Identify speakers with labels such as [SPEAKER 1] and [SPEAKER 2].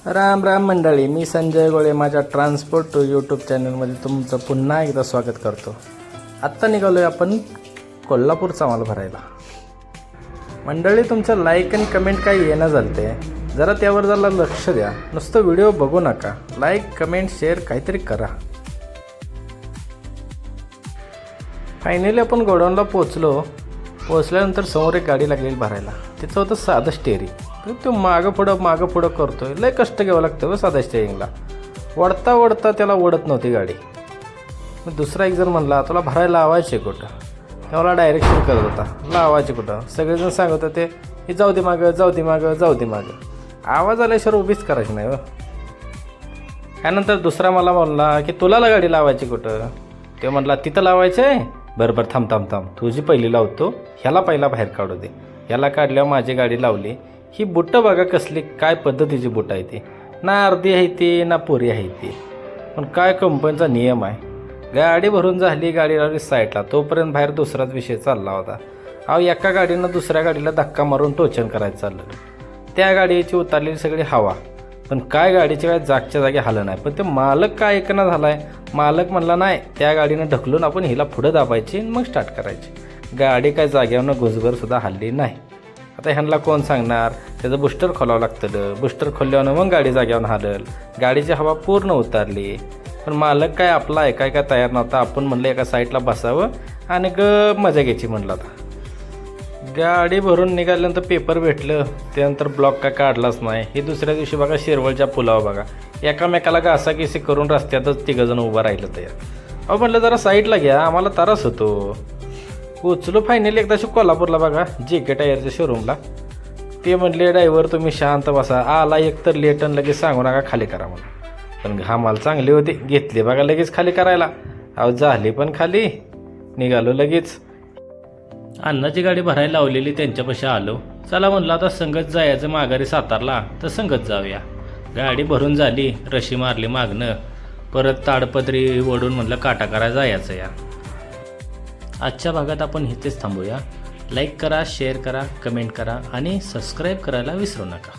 [SPEAKER 1] राम राम मंडळी, मी संजय गोळे माझ्या ट्रान्सपोर्ट टू यूट्यूब चॅनलमध्ये तुमचं पुन्हा एकदा स्वागत करतो. आत्ता निघालो आहे आपण कोल्हापूरचा माल भरायला. मंडळी, तुमचं लाईक आणि कमेंट काही येणं झालते, जरा त्यावर जरा लक्ष द्या. नुसतं व्हिडिओ बघू नका, लाईक कमेंट शेअर काहीतरी करा. फायनली आपण गोडाऊनला पोचल्यानंतर समोर एक गाडी लागलेली भरायला. तिचं होतं साधं स्टेअरिंग. तो मागं पुढं करतोय. लय कष्ट घ्यावं लागतं व साध्या स्टेअरिंगला. वडता त्याला ओढत नव्हती गाडी. मग दुसरा एक जण म्हणला, तुला भरायला लावायचे कुठं? त्याला डायरेक्शन करत होता, लावायचे कुठं. सगळेजण सांगत होते, हे जाऊ दे मागं. आवाज आल्याशिवाय उभीच करायची नाही व. त्यानंतर दुसरा मला म्हणला की तुला गाडी लावायची कुठं? ते म्हणला, तिथं लावायचं आहे. बरं थांब, तुझी पहिली लावतो, ह्याला पहिला बाहेर काढू दे. ह्याला काढल्यावर माझी गाडी लावली. ही बुटं बघा कसली, काय पद्धतीची बुटं आहे ती. ना अर्धी आहे ती ना पुरी आहे ती. पण काय कंपनीचा नियम आहे. गाडी भरून झाली, गाडी लावली साईडला, तोपर्यंत बाहेर दुसराच विषय चालला होता. एका गाडीनं दुसऱ्या गाडीला धक्का मारून टोचन करायचं चाललं. त्या गाडीची उतारलेली सगळी हवा, पण काय गाडीची काय जागच्या जागी हालं नाही. पण ते मालक काय ऐकणं झाला आहे. मालक म्हणला, नाही, त्या गाडीनं ढकलून आपण हिला पुढं दाबायची मग स्टार्ट करायची. गाडी काय जाग्यावरनं घुसभरसुद्धा हल्ली नाही. आता ह्यांना कोण सांगणार? त्याचं बुस्टर खोलावं लागतं. बुस्टर खोलल्यावर मग गाडी जाग्यावर हलल. गाडीची हवा पूर्ण उतारली, पण मालक काय आपला ऐकाय तयार नव्हता. आपण म्हणलं एका साईडला बसावं आणि मजा घ्यायची म्हणलं. आता गाडी भरून निघाल्यानंतर पेपर भेटलं, त्यानंतर ब्लॉक काय काढलाच नाही. हे दुसऱ्या दिवशी बघा शिरवळच्या पुलावर बघा एकामेकाला घासाघिसी करून रस्त्यातच तिघंजण उभं राहिलं तयार. म्हटलं जरा साईडला घ्या, आम्हाला त्रास होतो. पोचलो फायनली एकदाशी कोल्हापूरला बघा JK टायरच्या शोरूमला. ते म्हणले, ड्रायव्हर तुम्ही शांत बसा, आला एकतर लेट आणि लगेच सांगू नका खाली करा म्हणून. पण घामाला चांगली होती, घेतली बघा लगेच खाली करायला. झाली पण खाली. निघालो लगेच. अण्णाची गाडी भरायला लावलेली त्यांच्यापाशी आलो. चला म्हणलं आता संगत जायचं माघारी सातारला, तर संगत जाऊया. गाडी भरून झाली, रशी मारली मागणं, परत ताडपत्री ओढून म्हणलं काटा करायला जायचं. या आजच्या भागात आपण इथेच थांबूया. लाईक करा, शेअर करा, कमेंट करा आणि सबस्क्राईब करायला विसरू नका.